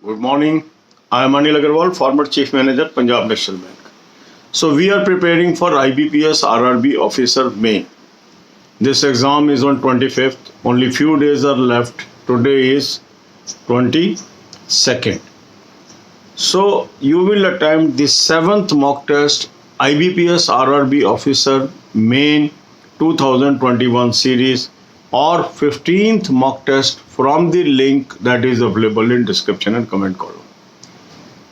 Good morning. I am Anil Agarwal, former Chief Manager, Punjab National Bank. So we are preparing for IBPS RRB Officer Main. This exam is on 25th. Only few days are left. Today is 22nd. So you will attempt the 7th mock test IBPS RRB Officer Main 2021 series or 15th mock test from the link that is available in description and comment column.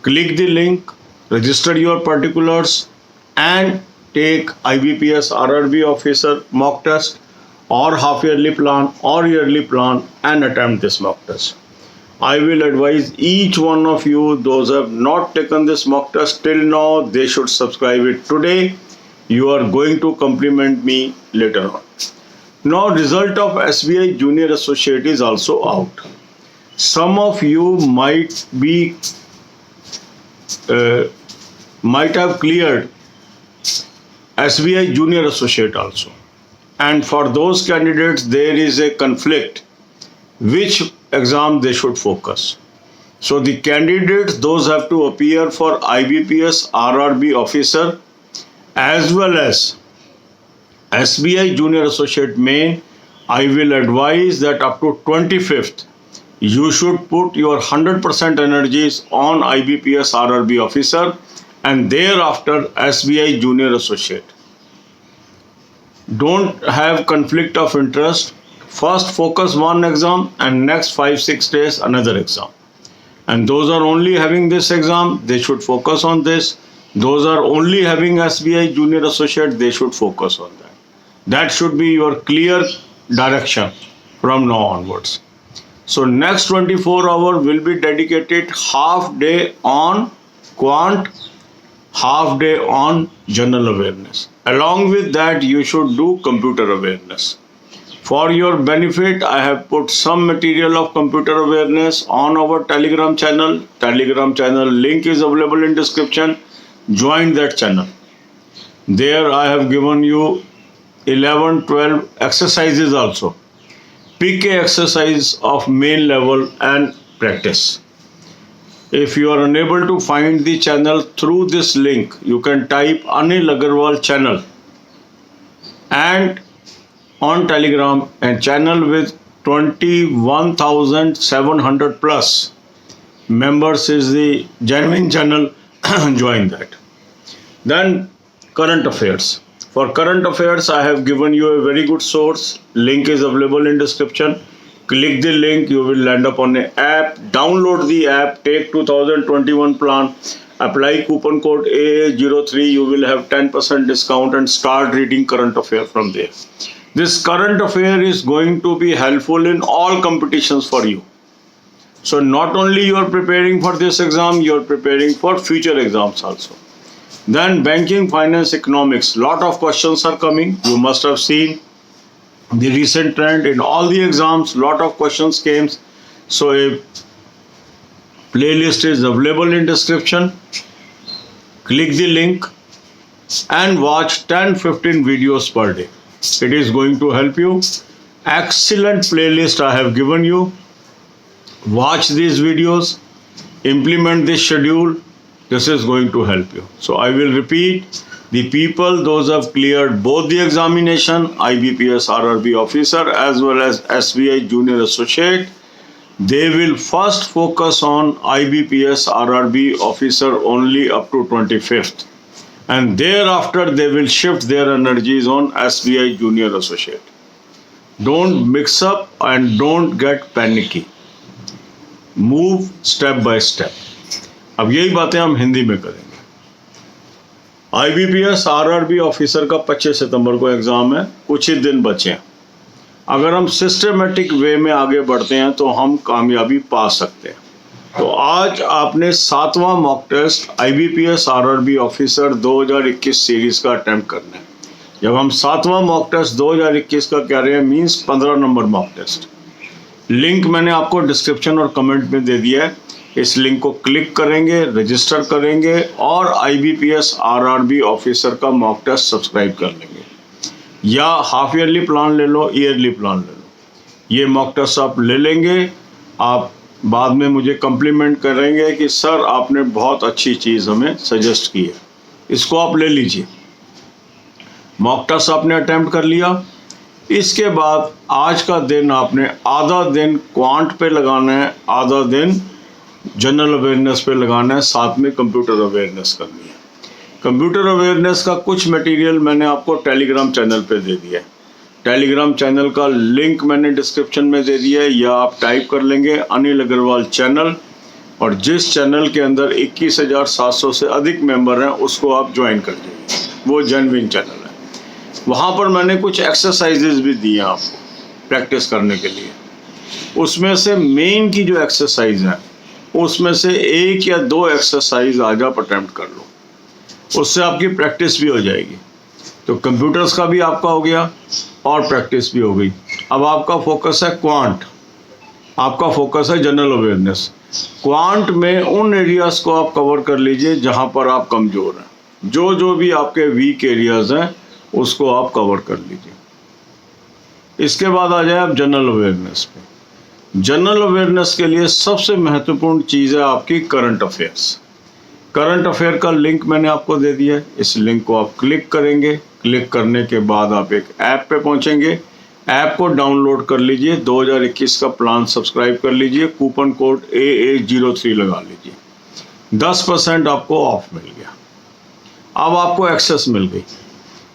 Click the link, register your particulars and take IBPS RRB Officer mock test or half yearly plan or yearly plan and attempt this mock test. I will advise each one of you, those who have not taken this mock test till now, they should subscribe it today. You are going to compliment me later on. Now, result of SBI Junior Associate is also out. Some of you might have cleared SBI Junior Associate also. And for those candidates, there is a conflict which exam they should focus. So the candidates, those have to appear for IBPS RRB Officer as well as SBI Junior Associate Main. I will advise that up to 25th, you should put your 100% energies on IBPS RRB Officer and thereafter SBI Junior Associate. Don't have conflict of interest. First focus one exam and next 5-6 days another exam. And those are only having this exam, they should focus on this. Those are only having SBI Junior Associate, they should focus on that. That should be your clear direction from now onwards. So next 24 hours will be dedicated half day on quant, half day on general awareness. Along with that, you should do computer awareness. For your benefit, I have put some material of computer awareness on our Telegram channel. Telegram channel link is available in description. Join that channel. There I have given you 11-12 exercises also. Pick a exercise of main level and practice. If you are unable to find the channel through this link, you can type Anil Agarwal channel and on Telegram, and channel with 21,700 plus members is the genuine channel. Join that. Then current affairs. For current affairs, I have given you a very good source. Link is available in description. Click the link, you will land up on an app. Download the app, take 2021 plan, apply coupon code AA03. You will have 10% discount and start reading current affair from there. This current affair is going to be helpful in all competitions for you. So not only you are preparing for this exam, you are preparing for future exams also. Then banking, finance, economics. Lot of questions are coming. You must have seen the recent trend in all the exams. Lot of questions came. So a playlist is available in description. Click the link and watch 10-15 videos per day. It is going to help you. Excellent playlist I have given you. Watch these videos. Implement this schedule. This is going to help you. So I will repeat, the people, those have cleared both the examination, IBPS RRB Officer as well as SBI Junior Associate, they will first focus on IBPS RRB Officer only up to 25th. And thereafter they will shift their energies on SBI Junior Associate. Don't mix up and don't get panicky. Move step by step. अब यही बातें हम हिंदी में करेंगे. IBPS RRB officer का 25 सितंबर को exam है. कुछ ही दिन बचे हैं. अगर हम सिस्टमेटिक वे में आगे बढ़ते हैं तो हम कामयाबी पा सकते हैं. तो आज आपने 7वां mock test IBPS RRB officer 2021 series का अटेम्प्ट करना है. जब हम 7वां मॉक टेस्ट 2021 का कह रहे हैं, means 15 number mock test. Link मैंने आपको डिस्क्रिप्शन और कमेंट में दे दिया है. इस लिंक को क्लिक करेंगे, रजिस्टर करेंगे और IBPS RRB ऑफिसर का मॉक टेस्ट सब्सक्राइब कर लेंगे. या हाफ ईयरली प्लान ले लो, ईयरली प्लान ले लो. ये मॉक टेस्ट आप ले लेंगे, आप बाद में मुझे कम्प्लीमेंट करेंगे कि सर आपने बहुत अच्छी चीज़ हमें सजेस्ट की है, इसको आप ले लीजिए। मॉक टेस्ट आपने अटेम्प्ट कर लिया। इसके बाद आज का दिन आपने आधा दिन क्वांट पे लगाना है, आधा दिन जनरल अवेयरनेस पे लगाना है, साथ में कंप्यूटर अवेयरनेस करनी है। कंप्यूटर अवेयरनेस का कुछ मटेरियल मैंने आपको टेलीग्राम चैनल पे दे दिया है। टेलीग्राम चैनल का लिंक मैंने डिस्क्रिप्शन में दे दिया है, या आप टाइप कर लेंगे अनिल अग्रवाल चैनल, और जिस चैनल के अंदर 21,700 से अधिक मेंबर हैं उसको आप ज्वाइन कर जाइए, वो जेन्युइन चैनल है। वहाँ पर मैंने कुछ एक्सरसाइजेज भी दिए हैं आपको प्रैक्टिस करने के लिए। उसमें से मेन की जो एक्सरसाइज है उसमें से 1 या 2 एक्सरसाइज आज आप अटेम्प्ट कर लो, उससे आपकी प्रैक्टिस भी हो जाएगी। तो कंप्यूटर्स का भी आपका हो गया और प्रैक्टिस भी हो गई। अब आपका फोकस है क्वांट, आपका फोकस है जनरल अवेयरनेस। क्वांट में उन एरियाज को आप कवर कर लीजिए जहां पर आप कमज़ोर हैं, जो भी आपके वीक एरियाज हैं उसको आप कवर कर लीजिए। इसके बाद आ जाए आप जनरल अवेयरनेस पे। जनरल अवेयरनेस के लिए सबसे महत्वपूर्ण चीज़ है आपकी करंट अफेयर्स। करंट अफेयर का लिंक मैंने आपको दे दिया है, इस लिंक को आप क्लिक करेंगे। क्लिक करने के बाद आप एक ऐप पे पहुंचेंगे। ऐप को डाउनलोड कर लीजिए, 2021 का प्लान सब्सक्राइब कर लीजिए, कूपन कोड AA03 लगा लीजिए, 10% आपको ऑफ मिल गया। अब आपको एक्सेस मिल गई।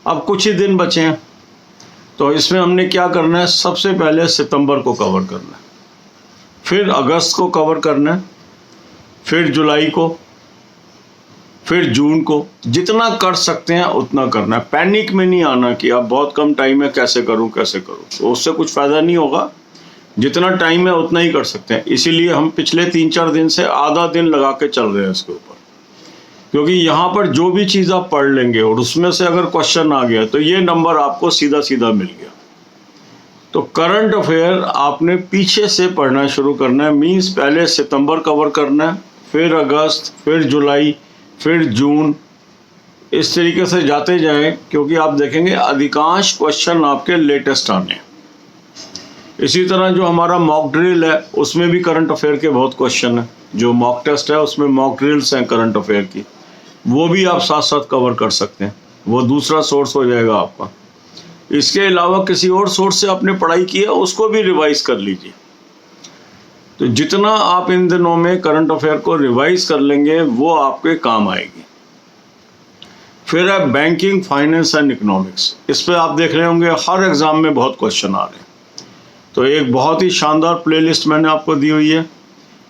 अब कुछ ही दिन बचे हैं, तो इसमें हमने क्या करना है, सबसे पहले सितंबर को कवर करना है, फिर अगस्त को कवर करना है, फिर जुलाई को, फिर जून को। जितना कर सकते हैं उतना करना है। पैनिक में नहीं आना कि अब बहुत कम टाइम है, कैसे करूं, तो उससे कुछ फ़ायदा नहीं होगा। जितना टाइम है उतना ही कर सकते हैं। इसीलिए हम पिछले 3-4 दिन से आधा दिन लगा के चल रहे हैं इसके ऊपर, क्योंकि यहाँ पर जो भी चीज़ आप पढ़ लेंगे और उसमें से अगर क्वेश्चन आ गया तो ये नंबर आपको सीधा सीधा मिल गया। तो करंट अफेयर आपने पीछे से पढ़ना शुरू करना है। मीन्स पहले सितंबर कवर करना है, फिर अगस्त, फिर जुलाई, फिर जून, इस तरीके से जाते जाएं, क्योंकि आप देखेंगे अधिकांश क्वेश्चन आपके लेटेस्ट आने। इसी तरह जो हमारा मॉक ड्रिल है उसमें भी करंट अफेयर के बहुत क्वेश्चन हैं। जो मॉक टेस्ट है उसमें मॉक ड्रिल्स हैं करंट अफेयर की, वो भी आप साथ साथ कवर कर सकते हैं। वो दूसरा सोर्स हो जाएगा आपका। इसके अलावा किसी और सोर्स से आपने पढ़ाई की है उसको भी रिवाइज कर लीजिए। तो जितना आप इन दिनों में करंट अफेयर को रिवाइज कर लेंगे वो आपके काम आएगी। फिर है बैंकिंग, फाइनेंस एंड इकोनॉमिक्स। इस पे आप देख रहे होंगे हर एग्जाम में बहुत क्वेश्चन आ रहे हैं। तो एक बहुत ही शानदार प्लेलिस्ट मैंने आपको दी हुई है।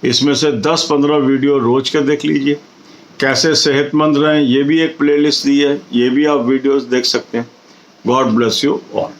इसमें से 10-15 वीडियो रोज के देख लीजिए। कैसे सेहतमंद रहें, ये भी एक प्लेलिस्ट दी है, ये भी आप वीडियोस देख सकते हैं। God bless you all.